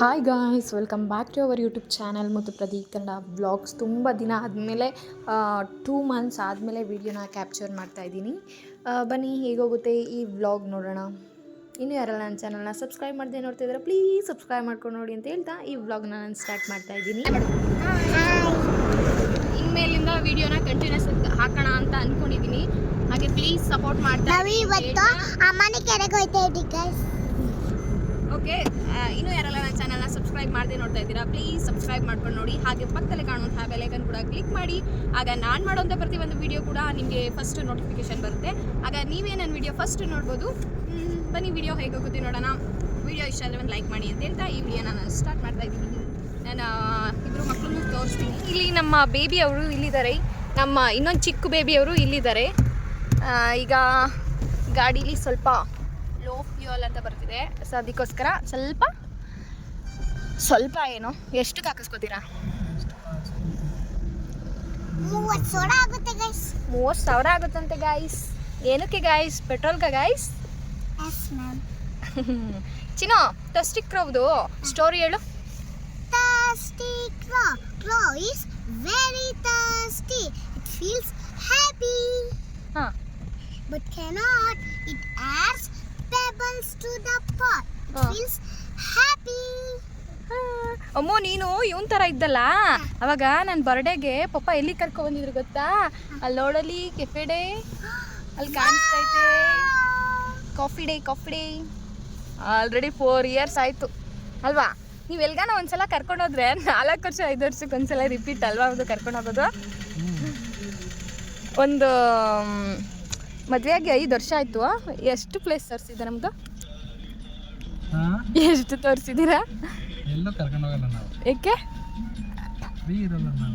Hi guys, welcome back to our YouTube channel ಮತ್ತು Pradeep Kannada vlogs. ತುಂಬ ದಿನ ಆದಮೇಲೆ 2 ಮಂತ್ಸ್ ಆದಮೇಲೆ ವೀಡಿಯೋನ ಕ್ಯಾಪ್ಚರ್ ಮಾಡ್ತಾಯಿದ್ದೀನಿ. ಬನ್ನಿ ಹೇಗೋಗುತ್ತೆ ಈ ವ್ಲಾಗ್ ನೋಡೋಣ. ಇನ್ನೂ ಯಾರೆಲ್ಲ ನನ್ನ ಚಾನಲ್ನ ಸಬ್ಸ್ಕ್ರೈಬ್ ಮಾಡದೆ ನೋಡ್ತಾ ಇದ್ದಾರೆ ಪ್ಲೀಸ್ ಸಬ್ಸ್ಕ್ರೈಬ್ ಮಾಡ್ಕೊಂಡು ನೋಡಿ ಅಂತ ಹೇಳ್ತಾ ಈ ವ್ಲಾಗ್ನ ನಾನು ಸ್ಟಾರ್ಟ್ ಮಾಡ್ತಾಯಿದ್ದೀನಿ. ಇನ್ಮೇಲಿಂದ ವೀಡಿಯೋನ ಕಂಟಿನ್ಯೂಸ್ ಹಾಕೋಣ ಅಂತ ಅಂದ್ಕೊಂಡಿದ್ದೀನಿ. ಹಾಗೆ ಪ್ಲೀಸ್ ಸಪೋರ್ಟ್ ಮಾಡ್ತಾ ಓಕೆ. ಇನ್ನೂ ಯಾರೆಲ್ಲ ನನ್ನ ಚಾನಲ್ನ ಸಬ್ಸ್ಕ್ರೈಬ್ ಮಾಡದೆ ನೋಡ್ತಾ ಇದ್ದೀರಾ ಪ್ಲೀಸ್ ಸಬ್ಸ್ಕ್ರೈಬ್ ಮಾಡ್ಕೊಂಡು ನೋಡಿ. ಹಾಗೆ ಪಕ್ಕದಲ್ಲಿ ಕಾಣುವಂತಹ ಬೆಲೈಕನ್ ಕೂಡ ಕ್ಲಿಕ್ ಮಾಡಿ. ಆಗ ನಾನು ಮಾಡುವಂಥ ಪ್ರತಿಯೊಂದು ವಿಡಿಯೋ ಕೂಡ ನಿಮಗೆ ಫಸ್ಟ್ ನೋಟಿಫಿಕೇಶನ್ ಬರುತ್ತೆ. ಆಗ ನೀವೇ ನನ್ನ ವಿಡಿಯೋ ಫಸ್ಟ್ ನೋಡ್ಬೋದು. ಬನ್ನಿ ವಿಡಿಯೋ ಹೇಗೆ ಹೋಗುತ್ತೆ ನೋಡೋಣ. ವಿಡಿಯೋ ಇಷ್ಟ ಆದರೆ ಒಂದು ಲೈಕ್ ಮಾಡಿ ಅಂತ ಹೇಳ್ತಾ ಈ ವಿಡಿಯೋನ ನಾನು ಸ್ಟಾರ್ಟ್ ಮಾಡ್ತಾ ಇದ್ದೀನಿ. ನಾನು ಇಬ್ಬರು ಮಕ್ಕಳನ್ನು ತೋರಿಸ್ತೀನಿ. ಇಲ್ಲಿ ನಮ್ಮ ಬೇಬಿ ಅವರು ಇಲ್ಲಿದ್ದಾರೆ, ನಮ್ಮ ಇನ್ನೊಂದು ಚಿಕ್ಕ ಬೇಬಿಯವರು ಇಲ್ಲಿದ್ದಾರೆ. ಈಗ ಗಾಡೀಲಿ ಸ್ವಲ್ಪ ಲೋ ಫ್ಯೂಯಲ್ ಅಂತ ಬರ್ತಿದೆ, ಸೊ ಅದಕ್ಕೋಸ್ಕರ ಸ್ವಲ್ಪ ಏನು ಎಷ್ಟಕ್ಕೆ ಹಾಕಿಸ್ಕೋತೀರಾ? 30,000 ಆಗುತ್ತಂತೆ ಗಾಯ್ಸ್. ಏನಕ್ಕೆ ಗಾಯ್ಸ್? ಪೆಟ್ರೋಲ್ಗ ಗಾಯ್ಸ್? ಚಿನ್ನೋ, ಟಸ್ಟಿಕ್ ಕ್ರೋವ್ದು ಸ್ಟೋರಿ ಹೇಳು. Thirsty crow is very thirsty. It feels happy. But cannot. It adds pebbles to the pot. It feels happy. ಅಮ್ಮೋ, ನೀನು ಇವನ್ ಥರ ಇದ್ದಲ್ಲ ಅವಾಗ ನನ್ನ ಬರ್ಡೇಗೆ ಪಪ್ಪ ಎಲ್ಲಿ ಕರ್ಕೊಂಡ್ಬಂದಿದ್ರು ಗೊತ್ತಾ? ಅಲ್ಲಿ ನೋಡಲಿ ಕೆಫೆ ಡೇ ಅಲ್ಲಿ ಕಾಣಿಸ್ತೈತೆ. ಕಾಫಿ ಡೇ ಆಲ್ರೆಡಿ 4 years ಆಯಿತು ಅಲ್ವಾ? ನೀವು ಎಲ್ಗಾನ ಒಂದ್ಸಲ ಕರ್ಕೊಂಡೋದ್ರೆ 4 ವರ್ಷ 5 ವರ್ಷಕ್ಕೆ ಒಂದ್ಸಲ ರಿಪೀಟ್ ಅಲ್ವಾ ಅದು ಕರ್ಕೊಂಡು ಹೋಗೋದು. ಒಂದು ಮದುವೆಯಾಗಿ 5 ವರ್ಷ ಆಯಿತು. ಎಷ್ಟು ಪ್ಲೇಸ್ ತೋರಿಸಿದ್ದೆ ನಮ್ಮದು? ಎಷ್ಟು ತೋರಿಸಿದ್ದೀರಾ? ಎಲ್ಲೂ ಕರ್ಕೊಂಡು ಹೋಗಲ್ಲ ನಾವು. ಏಕೆ? ಫ್ರೀ ಇರಲ್ಲ ನಾವು.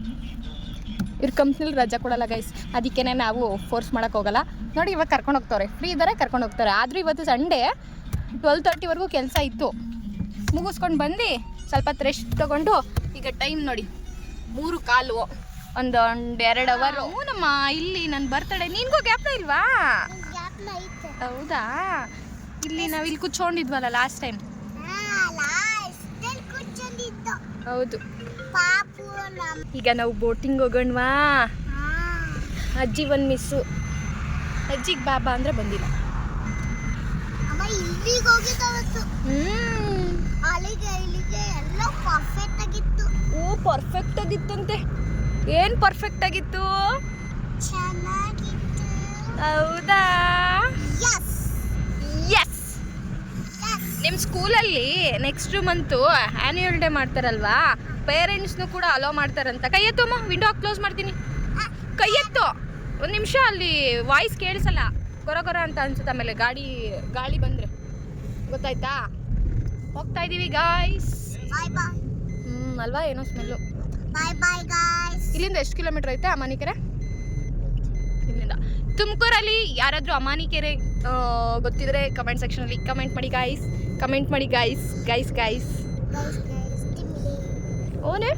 ಇವ್ರ ಕಂಪ್ನಿಲಿ ರಜಾ ಕೊಡಲ್ಲ ಗೈಸ್, ಅದಕ್ಕೇ ನಾವು ಫೋರ್ಸ್ ಮಾಡೋಕ್ಕೆ ಹೋಗಲ್ಲ. ನೋಡಿ ಇವಾಗ ಕರ್ಕೊಂಡು ಹೋಗ್ತಾರೆ, ಫ್ರೀ ಇದ್ದಾರೆ ಕರ್ಕೊಂಡು ಹೋಗ್ತಾರೆ. ಆದರೂ ಇವತ್ತು ಸಂಡೇ 12:30ವರೆಗೂ ಕೆಲಸ ಇತ್ತು, ಮುಗಿಸ್ಕೊಂಡು ಬಂದು ಸ್ವಲ್ಪ ರೆಸ್ಟ್ ತೊಗೊಂಡು ಈಗ ಟೈಮ್ ನೋಡಿ 3:15, ಒಂದು 2 ಅವರ್. ನಮ್ಮ ಇಲ್ಲಿ ನನ್ನ ಬರ್ತಡೇ, ನಿನ್ಗೂ ಗ್ಯಾಪ್ನ ಇಲ್ವಾ? ಹೌದಾ? ಇಲ್ಲಿ ನಾವು ಇಲ್ಲಿ ಕೂತ್ಕೊಂಡಿದ್ವಲ್ಲ ಲಾಸ್ಟ್ ಟೈಮ್. ಹೌದು. ಈಗ ನಾವು ಬೋಟಿಂಗ್ ಹೋಗೋಣವಾ? ಅಜ್ಜಿ ಒಂದು ಮಿಸ್ಸು. ಅಜ್ಜಿಗೆ ಬಾಬಾ ಅಂದರೆ ಬಂದಿಲ್ಲ. ಓ, ಪರ್ಫೆಕ್ಟ್ ಆಗಿತ್ತಂತೆ. ಏನು ಪರ್ಫೆಕ್ಟ್ ಆಗಿತ್ತು? ಹೌದಾ? ಎಸ್. ನಿಮ್ಮ ಸ್ಕೂಲಲ್ಲಿ ನೆಕ್ಸ್ಟ್ ಮಂತು ಆ್ಯನ್ಯುವಲ್ ಡೇ ಮಾಡ್ತಾರಲ್ವಾ, ಪೇರೆಂಟ್ಸ್ನು ಕೂಡ ಅಲೋ ಮಾಡ್ತಾರಂತ. ಕೈ ಎತ್ತಮ್ಮ, ವಿಂಡೋ ಕ್ಲೋಸ್ ಮಾಡ್ತೀನಿ. ಕೈ ಎತ್ತು, ಒಂದು ನಿಮಿಷ. ಅಲ್ಲಿ ವಾಯ್ಸ್ ಕೇಳಿಸಲ್ಲ, ಗೊರ ಅಂತ ಅನ್ಸುತ್ತೆ. ಆಮೇಲೆ ಗಾಳಿ ಬಂದರೆ ಗೊತ್ತಾಯ್ತಾ? ಹೋಗ್ತಾ ಇದ್ದೀವಿ ಗಾಯ್ಸ್. ಅಲ್ವಾ? ಏನೋ ಸ್ಮೆಲ್ಲು. ಇಲ್ಲಿಂದ ಎಷ್ಟು ಕಿಲೋಮೀಟರ್ ಐತೆ ಅಮಾನಿಕೆರೆ? ಇಲ್ಲಿಂದ ತುಮಕೂರಲ್ಲಿ ಯಾರಾದರೂ ಅಮಾನಿಕೆರೆ ಗೊತ್ತಿದ್ರೆ ಕಮೆಂಟ್ ಸೆಕ್ಷನಲ್ಲಿ ಕಮೆಂಟ್ ಮಾಡಿ ಗಾಯ್ಸ್. ಓನೆ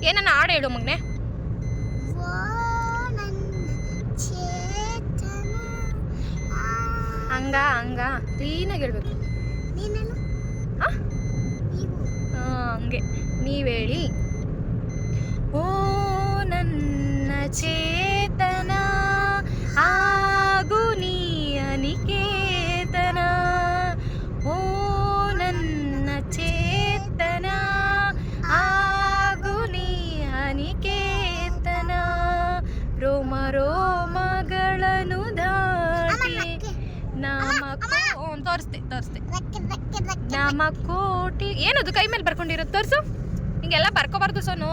ಏನನ್ನ ಹಾಡು ಹೇಳು ಮಗನೆ. ಹಂಗ ಕ್ಲೀನಾಗಿ ಹೇಳ್ಬೇಕು. ಹಂಗೆ ನೀವೇಳಿ. ಓ ನನ್ನ ಚೇತನ ಆಗು ನೀ ಅನಿಕೇತನ. ಓ ನನ್ನ ಚೇತನ ಆಗು ನೀ ಅನಿಕೇತನ. ರೋಮಗಳನ್ನು ದಾಟಿ ತೋರಿಸ್ತೆ ನಮ್ಮ ಕೋಟಿ. ಏನದು ಕೈ ಮೇಲೆ ಬರ್ಕೊಂಡಿರೋದು? ತೋರಿಸು. ಹಿಂಗೆಲ್ಲ ಬರ್ಕೋಬಾರ್ದು ಸೋನು.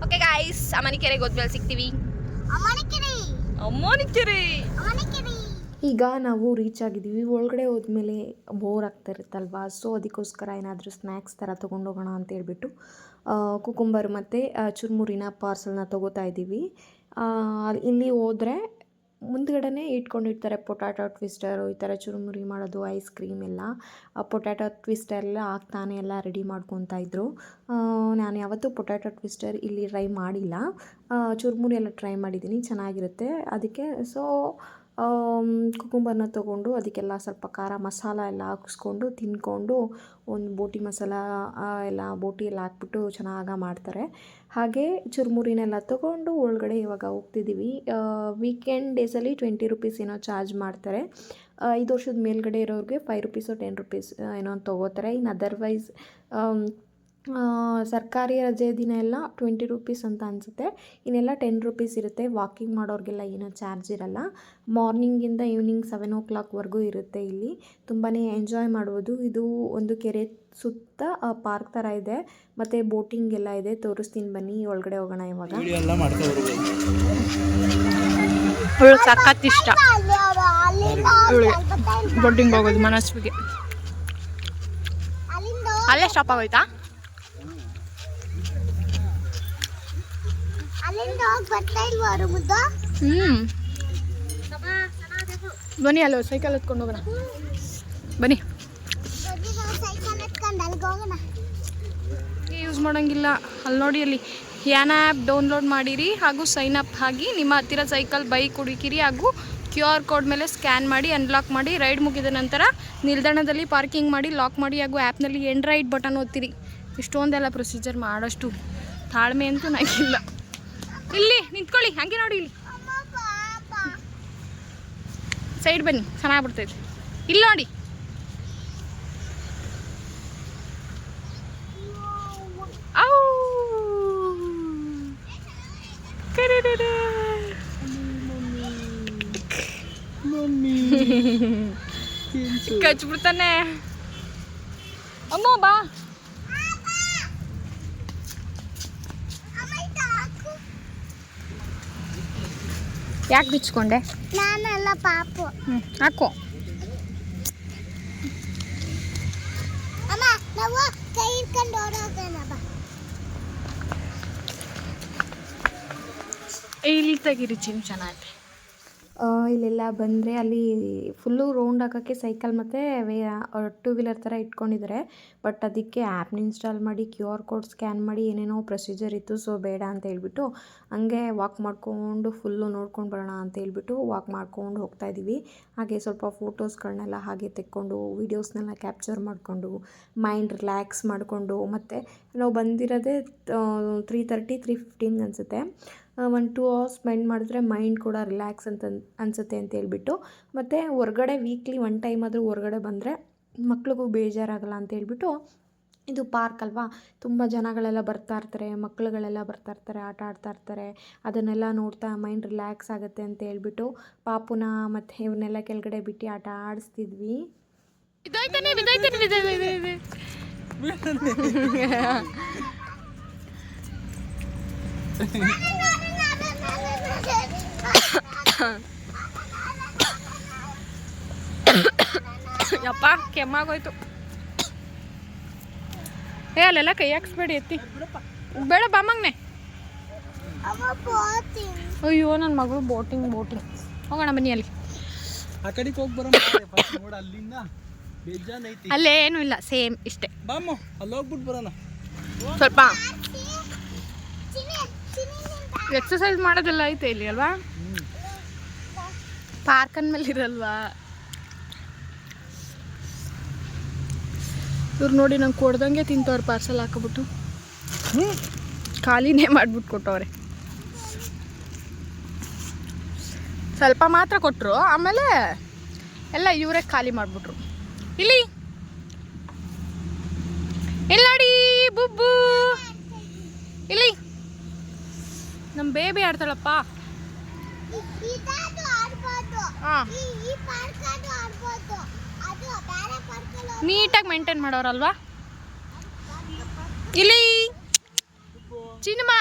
ಓಕೆ ಗಾಯ್ಸ್, ಅಮಾನಿಕೆರೆಗೆ ಹೋದ್ಮೇಲೆ ಸಿಗ್ತೀವಿ. ಅಮಾನಿಕೆರೆ. ಈಗ ನಾವು ರೀಚ್ ಆಗಿದ್ದೀವಿ. ಒಳಗಡೆ ಹೋದ್ಮೇಲೆ ಬೋರ್ ಆಗ್ತಾ ಇರುತ್ತಲ್ವಾ, ಸೊ ಅದಕ್ಕೋಸ್ಕರ ಏನಾದರೂ ಸ್ನ್ಯಾಕ್ಸ್ ಥರ ತೊಗೊಂಡೋಗೋಣ ಅಂತ ಹೇಳ್ಬಿಟ್ಟು ಕುಕುಂಬರ್ ಮತ್ತು ಚುರುಮುರಿನ ಪಾರ್ಸಲ್ನ ತೊಗೋತಾ ಇದ್ದೀವಿ. ಇಲ್ಲಿ ಹೋದರೆ ಮುಂದ್ಗಡೆ ಇಟ್ಕೊಂಡಿರ್ತಾರೆ ಪೊಟ್ಯಾಟೊ ಟ್ವಿಸ್ಟರು, ಈ ಥರ ಚುರುಮುರಿ ಮಾಡೋದು, ಐಸ್ ಕ್ರೀಮ್ ಎಲ್ಲ. ಪೊಟ್ಯಾಟೊ ಟ್ವಿಸ್ಟರ್ ಎಲ್ಲ ಹಾಕ್ತಾನೆ ಎಲ್ಲ ರೆಡಿ ಮಾಡ್ಕೊತಾ ಇದ್ದರು. ನಾನು ಯಾವತ್ತೂ ಪೊಟ್ಯಾಟೊ ಟ್ವಿಸ್ಟರ್ ಇಲ್ಲಿ ಟ್ರೈ ಮಾಡಿಲ್ಲ. ಚುರುಮುರಿ ಎಲ್ಲ ಟ್ರೈ ಮಾಡಿದ್ದೀನಿ, ಚೆನ್ನಾಗಿರುತ್ತೆ. ಅದಕ್ಕೆ ಕುಕುಂಬರ್ನ ತೊಗೊಂಡು ಅದಕ್ಕೆಲ್ಲ ಸ್ವಲ್ಪ ಖಾರ ಮಸಾಲ ಎಲ್ಲ ಹಾಕಿಸ್ಕೊಂಡು ತಿಂದ್ಕೊಂಡು ಒಂದು ಬೋಟಿ ಮಸಾಲ ಎಲ್ಲ ಬೋಟಿ ಎಲ್ಲ ಹಾಕ್ಬಿಟ್ಟು ಚೆನ್ನಾಗಿ ಮಾಡ್ತಾರೆ. ಹಾಗೆ ಚುರುಮುರಿನೆಲ್ಲ ತೊಗೊಂಡು ಒಳಗಡೆ ಇವಾಗ ಹೋಗ್ತಿದ್ದೀವಿ. ವೀಕೆಂಡ್ ಡೇಸಲ್ಲಿ 20 ರುಪೀಸ್ ಏನೋ ಚಾರ್ಜ್ ಮಾಡ್ತಾರೆ. 5 ವರ್ಷದ ಮೇಲ್ಗಡೆ ಇರೋರಿಗೆ 5 ರುಪೀಸು 10 ರುಪೀಸ್ ಏನೋ ತೊಗೋತಾರೆ. ಇನ್ನು ಅದರ್ವೈಸ್ ಸರ್ಕಾರಿ ರಜೆ ದಿನ ಎಲ್ಲ 20 ರುಪೀಸ್ ಅಂತ ಅನಿಸುತ್ತೆ. ಇನ್ನೆಲ್ಲ 10 ರುಪೀಸ್ ಇರುತ್ತೆ. ವಾಕಿಂಗ್ ಮಾಡೋರಿಗೆಲ್ಲ ಏನೋ ಚಾರ್ಜ್ ಇರಲ್ಲ. ಮಾರ್ನಿಂಗಿಂದ ಈವ್ನಿಂಗ್ 7 o'clock ಇರುತ್ತೆ. ಇಲ್ಲಿ ತುಂಬಾ ಎಂಜಾಯ್ ಮಾಡ್ಬೋದು. ಇದು ಒಂದು ಕೆರೆ ಸುತ್ತ ಪಾರ್ಕ್ ಥರ ಇದೆ ಮತ್ತು ಬೋಟಿಂಗ್ ಎಲ್ಲ ಇದೆ. ತೋರಿಸ್ತೀನಿ ಬನ್ನಿ, ಒಳಗಡೆ ಹೋಗೋಣ ಇವಾಗ. ಸಖತ್ ಇಷ್ಟ ಬೋಟಿಂಗ್ ಹೋಗೋದು ಮನಸ್ವಿಗೆ. ಅಲ್ಲೇ ಸ್ಟಾಪ್ ಆಗೋಯ್ತಾ? ಬನ್ನಿ ಅಲ್ಲ ಸೈಕಲ್ ಎತ್ಕೊಂಡು ಹೋಗೋಣ. ಬನ್ನಿ. ಯೂಸ್ ಮಾಡೋಂಗಿಲ್ಲ. ಅಲ್ಲಿ ನೋಡಿ, ಅಲ್ಲಿ ಯಾನ್ ಆ್ಯಪ್ ಡೌನ್ಲೋಡ್ ಮಾಡಿರಿ ಹಾಗೂ ಸೈನ್ ಅಪ್ ಆಗಿ ನಿಮ್ಮ ಹತ್ತಿರ ಸೈಕಲ್ ಬೈಕ್ ಹುಡುಕಿರಿ ಹಾಗೂ QR ಕೋಡ್ ಮೇಲೆ ಸ್ಕ್ಯಾನ್ ಮಾಡಿ ಅನ್ಲಾಕ್ ಮಾಡಿ. ರೈಡ್ ಮುಗಿದ ನಂತರ ನಿಲ್ದಾಣದಲ್ಲಿ ಪಾರ್ಕಿಂಗ್ ಮಾಡಿ, ಲಾಕ್ ಮಾಡಿ ಹಾಗೂ ಆ್ಯಪ್ನಲ್ಲಿ ಎಂಡ್ ರೈಡ್ ಬಟನ್ ಒತ್ತಿರಿ. ಇಷ್ಟೊಂದೆಲ್ಲ ಪ್ರೊಸೀಜರ್ ಮಾಡೋಷ್ಟು ತಾಳ್ಮೆ ಅಂತೂ ನನಗಿಲ್ಲ. ಇಲ್ಲಿ ನಿಂತ್ಕೊಳ್ಳಿ, ಹಾಗೆ ನೋಡಿ, ಇಲ್ಲಿ ಸೈಡ್ ಬನ್ನಿ, ಚೆನ್ನಾಗ್ಬಿಡ್ತೈತೆ. ಇಲ್ಲಿ ನೋಡಿ, ಕಚ್ಬಿಡ್ತಾನೆ. ಅಮ್ಮ ಬಾ. ಯಾಕೆ ಬಿಚ್ಕೊಂಡೆ? ನಾನಲ್ಲ ಪಾಪು. ಹಾಕೋ. ಅಮ್ಮ ನಾವು ಕೈ ಇಟ್ಕೊಂಡು ಓಡೋಗೋಣ ಬಾ. ಇಲ್ಲಿ ತೆಗೀರಿ, ಚೆನ್ನಾಗಿದೆ. ಇಲ್ಲೆಲ್ಲ ಬಂದರೆ ಅಲ್ಲಿ ಫುಲ್ಲು ರೌಂಡ್ ಹಾಕೋಕ್ಕೆ ಸೈಕಲ್ ಮತ್ತು 2 ವೀಲರ್ ಥರ ಇಟ್ಕೊಂಡಿದ್ದಾರೆ. ಬಟ್ ಅದಕ್ಕೆ ಆ್ಯಪ್ನ ಇನ್ಸ್ಟಾಲ್ ಮಾಡಿ QR ಕೋಡ್ ಸ್ಕ್ಯಾನ್ ಮಾಡಿ ಏನೇನೋ ಪ್ರೊಸೀಜರ್ ಇತ್ತು. ಸೊ ಬೇಡ ಅಂತ ಹೇಳ್ಬಿಟ್ಟು ಹಂಗೆ ವಾಕ್ ಮಾಡಿಕೊಂಡು ಫುಲ್ಲು ನೋಡ್ಕೊಂಡು ಬರೋಣ ಅಂತ ಹೇಳ್ಬಿಟ್ಟು ವಾಕ್ ಮಾಡ್ಕೊಂಡು ಹೋಗ್ತಾಯಿದ್ದೀವಿ. ಹಾಗೆ ಸ್ವಲ್ಪ ಫೋಟೋಸ್ಗಳನ್ನೆಲ್ಲ ಹಾಗೆ ತೆಕ್ಕೊಂಡು ವೀಡಿಯೋಸ್ನೆಲ್ಲ ಕ್ಯಾಪ್ಚರ್ ಮಾಡಿಕೊಂಡು ಮೈಂಡ್ ರಿಲ್ಯಾಕ್ಸ್ ಮಾಡಿಕೊಂಡು, ಮತ್ತು ನಾವು ಬಂದಿರೋದೇ 3:30 3:15 ಅನಿಸುತ್ತೆ. 1-2 hours ಸ್ಪೆಂಡ್ ಮಾಡಿದ್ರೆ ಮೈಂಡ್ ಕೂಡ ರಿಲ್ಯಾಕ್ಸ್ ಅಂತ ಅನಿಸುತ್ತೆ ಅಂತ ಹೇಳ್ಬಿಟ್ಟು, ಮತ್ತು ಹೊರ್ಗಡೆ ವೀಕ್ಲಿ 1 ಟೈಮ್ ಆದರೂ ಹೊರ್ಗಡೆ ಬಂದರೆ ಮಕ್ಳಿಗೂ ಬೇಜಾರಾಗಲ್ಲ ಅಂತ ಹೇಳ್ಬಿಟ್ಟು, ಇದು ಪಾರ್ಕ್ ಅಲ್ವಾ, ತುಂಬ ಜನಗಳೆಲ್ಲ ಬರ್ತಾಯಿರ್ತಾರೆ, ಮಕ್ಳುಗಳೆಲ್ಲ ಬರ್ತಾಯಿರ್ತಾರೆ, ಆಟ ಆಡ್ತಾಯಿರ್ತಾರೆ. ಅದನ್ನೆಲ್ಲ ನೋಡ್ತಾ ಮೈಂಡ್ ರಿಲ್ಯಾಕ್ಸ್ ಆಗುತ್ತೆ ಅಂತ ಹೇಳ್ಬಿಟ್ಟು ಪಾಪುನ ಮತ್ತು ಇವನ್ನೆಲ್ಲ ಕೆಳಗಡೆ ಬಿಟ್ಟು ಆಟ ಆಡಿಸ್ತಿದ್ವಿ. ಯಪ್ಪ ಕೆಮ್ಮಾಗೋಯ್ತು. ಅಲ್ಲೆಲ್ಲ ಕೈ ಹಾಕ್ಸ್ಬೇಡಿ, ಎತ್ತಿ ಬೇಡ ಬಾಮಂಗ್ನೆ. ಅಯ್ಯೋ ನನ್ನ ಮಗಳು ಬೋಟಿಂಗ್ ಹೋಗೋಣ ಬನ್ನಿ. ಅಲ್ಲಿ ಆ ಕಡೆಗೆ ಹೋಗಿ ಬರೋಣ. ಅಲ್ಲಿಂದ ಬೇಜಾನೈತಿ, ಅಲ್ಲೇ ಏನೂ ಇಲ್ಲ, ಸೇಮ್ ಇಷ್ಟೇ. ಬಾಮು ಅಲ್ಲಿ ಹೋಗ್ಬಿಟ್ಟು ಬರೋಣ. ಸ್ವಲ್ಪ ಎಕ್ಸಸೈಸ್ ಮಾಡೋದೆಲ್ಲ ಐತೆ ಇಲ್ಲಿ ಅಲ್ವಾ, ಪಾರ್ಕ್ ಅಂದಮೇಲೆ ಇರಲ್ವಾ. ಇವ್ರು ನೋಡಿ ನಂಗೆ ಕೊಡ್ದಂಗೆ ತಿಂತವ್ರು, ಪಾರ್ಸಲ್ ಹಾಕೊಬಿಟ್ಟು ಖಾಲಿನೇ ಮಾಡಿಬಿಟ್ಟು ಕೊಟ್ಟವ್ರೆ. ಸ್ವಲ್ಪ ಮಾತ್ರ ಕೊಟ್ಟರು, ಆಮೇಲೆ ಎಲ್ಲ ಇವರೇ ಖಾಲಿ ಮಾಡಿಬಿಟ್ರು. ಇಲ್ಲಿ ನೋಡಿ ಬುಬ್ಬು, ಇಲ್ಲಿ ನಮ್ಮ ಬೇಬಿ ಆಡ್ತಾಳಪ್ಪ. ನೀಟಾಗಿ ಮೇಂಟೈನ್ ಮಾಡೋರಲ್ವಾ. ಇಲ್ಲಿ ಚಿನ್ನಮ್ಮ,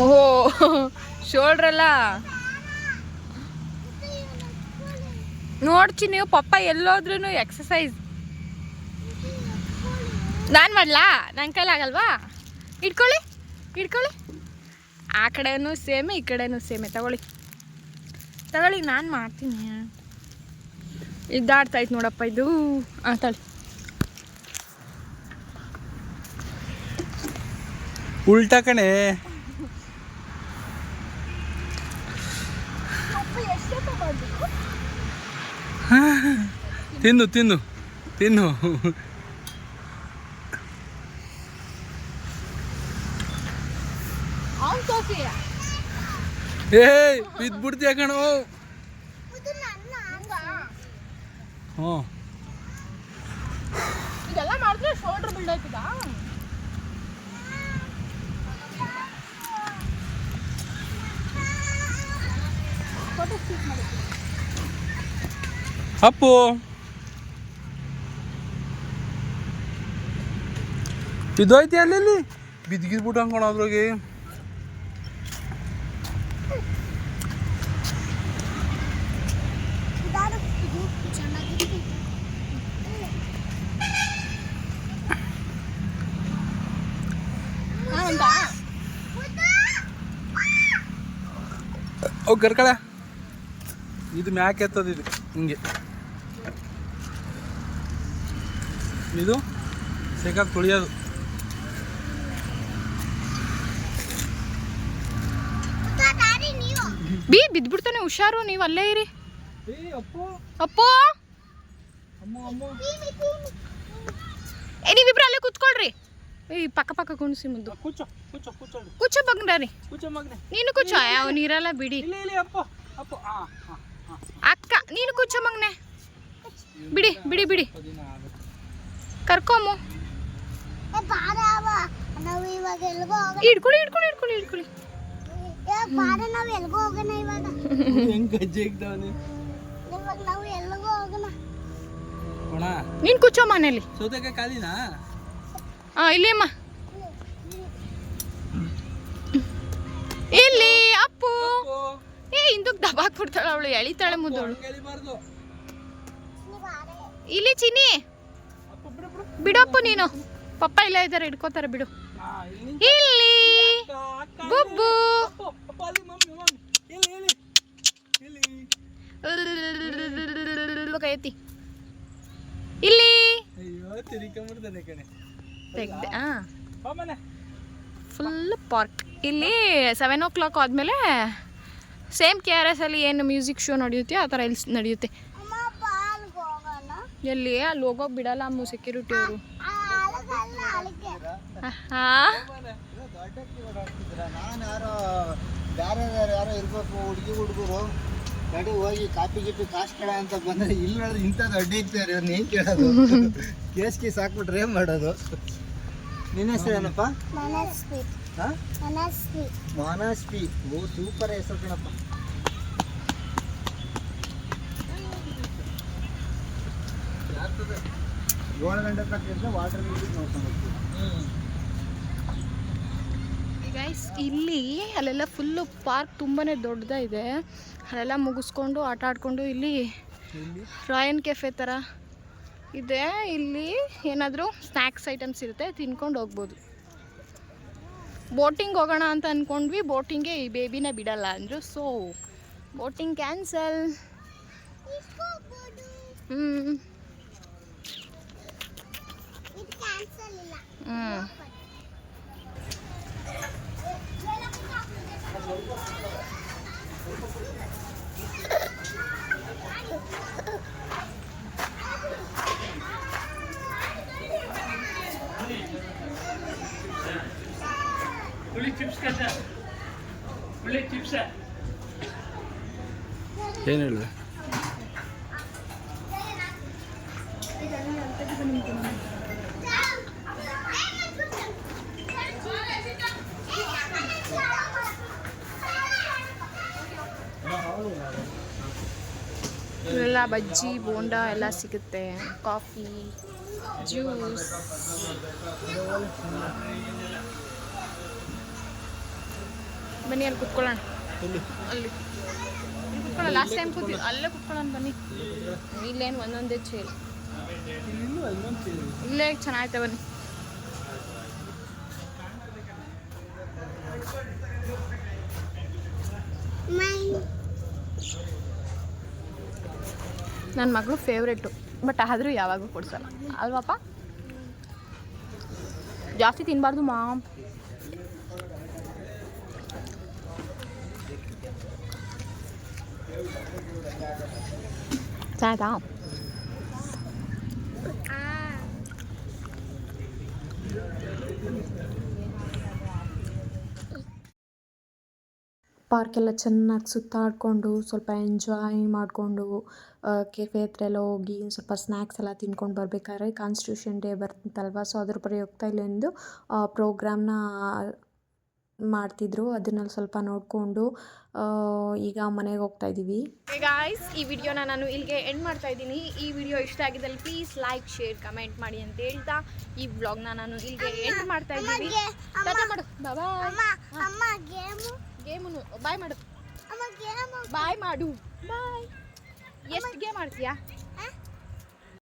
ಓಹೋ ಶೋಲ್ಡ್ರೆಲ್ಲ ನೋಡ್ಚಿ. ನೀವು ಪಪ್ಪ ಎಲ್ಲೋದ್ರೂ ಎಕ್ಸಸೈಸ್. ನಾನು ಮಾಡಲಾ? ನನ್ನ ಕೈಲಾಗಲ್ವಾ? ಇಟ್ಕೊಳ್ಳಿ. ಆ ಕಡೆನೂ ಸೇಮೆ, ಈ ಕಡೆನೂ ಸೇಮೆ. ತಗೊಳ್ಳಿ, ನಾನು ಮಾಡ್ತೀನಿ. ಇದಾಡ್ತಾಯ್ತು ನೋಡಪ್ಪ ಇದು. ತಳಿ ಉಲ್ಟಾ ಕಣೆ. ತಿನ್ನು ತಿನ್ನು ತಿನ್ನು. ಏಯ್ ಬಿದ್ಬಿಡ್ತೀಯ ಕಣೋ. ಹ್ಞೂ ಇದೆಲ್ಲ ಮಾಡಿದ್ರೆ ಶೋಲ್ಡರ್ ಬಿಲ್ಡ್ ಆಯ್ತದಾ? ಅಪ್ಪು ಬಿದ್ದೋಯ್ತಿ ಅಲ್ಲಿ ಬಿದ್ಗಿದ್ಬಿಟ್ಟು ಅನ್ಕೊಳ ಅದ್ರಾಗೆ. ಅವು ಕರ್ಕಳೆ ಇದು ಮ್ಯಾಕ್ ಎತ್ತದ ಇದು ಹಿಂಗೆ. ಇದು ಸೇಕಾಗಿ ತುಳಿಯೋದು. ಬಿದ್ಬಿಡ್ತಾನೆ, ಹುಷಾರು. ನೀವು ಅಲ್ಲೇ ಇರಿ. ಅಪ್ಪು ಅಪ್ಪೋ ಅಮ್ಮ ಅಮ್ಮ ನೀವಿಬ್ರು ಅಲ್ಲೇ ಕೂತ್ಕೊಳ್ರಿ. ಈ ಪಕ್ಕ ಪಕ್ಕ ಕುಣಿಸಿ ಮುದ್ದು ಕೂಚೋ ಕೂಚೋ ಕೂಚೋಡು ಕುಚ್ಚ ಬಗ್ನಾರಿ. ಕೂಚೋ ಮಗನೆ. ನೀನು ಕುಚ್ಚ, ಅವ್ನು ಇರಲ್ಲ ಬಿಡಿ. ಇಲ್ಲಿ ಇಲ್ಲಿ ಅಪ್ಪ ಅಪ್ಪ. ಅಕ್ಕ ನೀನು ಕುಚ್ಚ ಮಗನೆ. ಬಿಡಿ ಬಿಡಿ ಬಿಡಿ, ಕರ್ಕೊಮ್ಮು. ನಾವು ಇವಾಗ ಎಲ್ಗೋ ಹೋಗೋಣ. ಹಿಡ್ಕೊಳ್ಳಿ ಹಿಡ್ಕೊಳ್ಳಿ ಹಿಡ್ಕೊಳ್ಳಿ ಹಿಡ್ಕೊಳ್ಳಿ. ನಾವು ಎಲ್ಗೋ ಹೋಗೋಣ ಇವಾಗ. ಹೆಂಗ್ ಗಜ್ಜೆ ಇಕ್ತಾವನೆ. ಇವಾಗ ನಾವು ಎಲ್ಗೋ ಹೋಗೋಣ. ಅಣ್ಣ ನೀನು ಕುಚ್ಚೋ ಮನೇಲಿ. ಸೌತೆಕಾಯಿ ಖಾಲಿನಾ? ಇಲ್ಲಿ ಅಮ್ಮ, ಇಲ್ಲಿ ಅಪ್ಪು. ಹಿಂದಕ್ಕೆ ದಬಾಕ್ ಬಿಡ್ತಾಳೆ ಅವಳು, ಎಳಿತಾಳೆ ಮುದ್ದವಳು. ಇಲ್ಲಿ ಚಿನ್ನಿ ಬಿಡಪ್ಪ, ನೀನು ಪಪ್ಪ ಇಲ್ಲ ಇದ್ದಾರೆ, ಹಿಡ್ಕೋತಾರೆ ಬಿಡು. ಇಲ್ಲಿ ಬುಬ್ಬು ಕೈ ಎತ್ತಿ. ಇಲ್ಲಿ ತೆಗ್ದೆ. Full park. ಇಲ್ಲಿ 7 o'clock ಆದಮೇಲೆ ಸೇಮ್ KRS ಅಲ್ಲಿ ಏನು ಮ್ಯೂಸಿಕ್ ಶೋ ನಡೆಯುತ್ತೆ ಆ ಥರ ಇಲ್ಲಿ ನಡೆಯುತ್ತೆ. ಎಲ್ಲಿ ಅಲ್ಲಿ ಹೋಗೋಕೆ ಬಿಡಲ್ಲ ಅಮ್ಮ ಸೆಕ್ಯೂರಿಟಿ ಅವರು. ಯಾರೋ ಇರ್ಬೇಕು ಹುಡುಗಿ ಹುಡುಗರು ನಡಿ ಹೋಗಿ ಕಾಪಿ ಗಿಪಿ ಕಾಸು ಕೇಳ ಅಂತ ಬಂದ್ರೆ ಇಲ್ಲಿ ನೋಡಿದ್ರೆ ಇಂಥದ್ದು ಅಡ್ಡಿ ಇರ್ತಾರೆ. ಅವ್ರನ್ನ ಏನು ಕೇಳೋದು? ಕೇಸ್ ಹಾಕ್ಬಿಟ್ರೆ ಏನು ಮಾಡೋದು? ನಿನ್ನ ಹೆಸರೇನಪ್ಪ? ಮಾನಸ್ಪಿ. ಓ ಸೂಪರ್ ಹೆಸರು ಕಣಪ್ಪ. 7 ಗಂಟೆ ತನಕ ವಾಟರ್ ನೋಡ್ಕೊಂಡು ಹೋಗ್ತೀವಿ. ಗೈಸ್ ಇಲ್ಲಿ ಅಲ್ಲೆಲ್ಲ ಫುಲ್ಲು ಪಾರ್ಕ್ ತುಂಬಾ ದೊಡ್ಡದಾಗಿದೆ. ಅಲ್ಲೆಲ್ಲ ಮುಗಿಸ್ಕೊಂಡು ಆಟ ಆಡ್ಕೊಂಡು ಇಲ್ಲಿ ರಾಯನ್ ಕೆಫೆ ಥರ ಇದೆ. ಇಲ್ಲಿ ಏನಾದರೂ ಸ್ನ್ಯಾಕ್ಸ್ ಐಟಮ್ಸ್ ಇರುತ್ತೆ, ತಿನ್ಕೊಂಡು ಹೋಗ್ಬೋದು. ಬೋಟಿಂಗ್ ಹೋಗೋಣ ಅಂತ ಅಂದ್ಕೊಂಡ್ವಿ, ಬೋಟಿಂಗ್ಗೆ ಈ ಬೇಬಿನ ಬಿಡಲ್ಲ ಅಂದರು. So boating cancel. ಏನು ಹೇಳಿದೆ? ಇಲ್ಲೆಲ್ಲ ಬಜ್ಜಿ ಬೋಂಡ ಎಲ್ಲ ಸಿಗುತ್ತೆ, ಕಾಫಿ, ಜ್ಯೂಸ್. ಬನ್ನಿ ಅಲ್ಲಿ ಕುತ್ಕೊಳ್ಳೋಣ. ಅಲ್ಲಿ ಕುತ್ಕೊಳ್ಳೋಣ. ಲಾಸ್ಟ್ ಟೈಮ್ ಕೂತಿದ್ದು ಅಲ್ಲೇ ಕುತ್ಕೊಳ್ಳೋಣ ಬನ್ನಿ. ಇಲ್ಲೇನು ಒಂದೊಂದೇ ಚೇರ್. ಇಲ್ಲೇ ಚೆನ್ನಾಗೈತೆ ಬನ್ನಿ. ನನ್ನ ಮಗಳು ಫೇವ್ರೇಟು, ಬಟ್ ಆದರೂ ಯಾವಾಗೂ ಕೊಡ್ಸಲ್ಲ ಅಲ್ವಪ್ಪ? ಜಾಸ್ತಿ ತಿನ್ನಬಾರ್ದು ಮಾಮ್. ಚೆನ್ನಾಯ್ತಾ? ಪಾರ್ಕೆಲ್ಲ ಚೆನ್ನಾಗಿ ಸುತ್ತಾಡಿಕೊಂಡು ಸ್ವಲ್ಪ ಎಂಜಾಯ್ ಮಾಡಿಕೊಂಡು ಕೆಫೆ ಹತ್ರ ಎಲ್ಲ ಹೋಗಿ ಸ್ವಲ್ಪ ಸ್ನ್ಯಾಕ್ಸ್ ಎಲ್ಲ ತಿನ್ಕೊಂಡು ಬರಬೇಕಾದ್ರೆ ಕಾನ್ಸ್ಟಿಟ್ಯೂಷನ್ ಡೇ ಬರ್ತಲ್ವ, ಸೊ ಅದ್ರ ಪ್ರಯುಕ್ತ ಇಲ್ಲೊಂದು ಪ್ರೋಗ್ರಾಮ್ನ ಮಾಡ್ತಿದ್ರು. ಅದನ್ನೆಲ್ಲ ಸ್ವಲ್ಪ ನೋಡಿಕೊಂಡು ಈಗ ಮನೆಗೆ ಹೋಗ್ತಾ ಇದ್ದೀವಿ. ಗಾಯ್ಸ್, ಈ ವಿಡಿಯೋನ ನಾನು ಇಲ್ಲಿಗೆ ಎಂಡ್ ಮಾಡ್ತಾ ಇದ್ದೀನಿ. ಈ ವಿಡಿಯೋ ಇಷ್ಟ ಆಗಿದ್ದಲ್ಲಿ ಪ್ಲೀಸ್ ಲೈಕ್, ಶೇರ್, ಕಮೆಂಟ್ ಮಾಡಿ ಅಂತ ಹೇಳ್ತಾ ಈ ವ್ಲಾಗ್ನ ನಾನು ಇಲ್ಲಿಗೆ ಎಂಡ್ ಮಾಡ್ತಾ ಇದ್ದೀನಿ. ಟಾಟಾ ಮಾಡು, ಬಾಯ್. ಅಮ್ಮ ಅಮ್ಮ ಗೇಮು ಗೇಮು ಬಾಯ್ ಮಾಡು, ಅಮ್ಮ ಗೇಮು ಬಾಯ್ ಮಾಡು, ಬಾಯ್. ಎಷ್ಟು ಗೇಮ್ ಆಡ್ತೀಯಾ?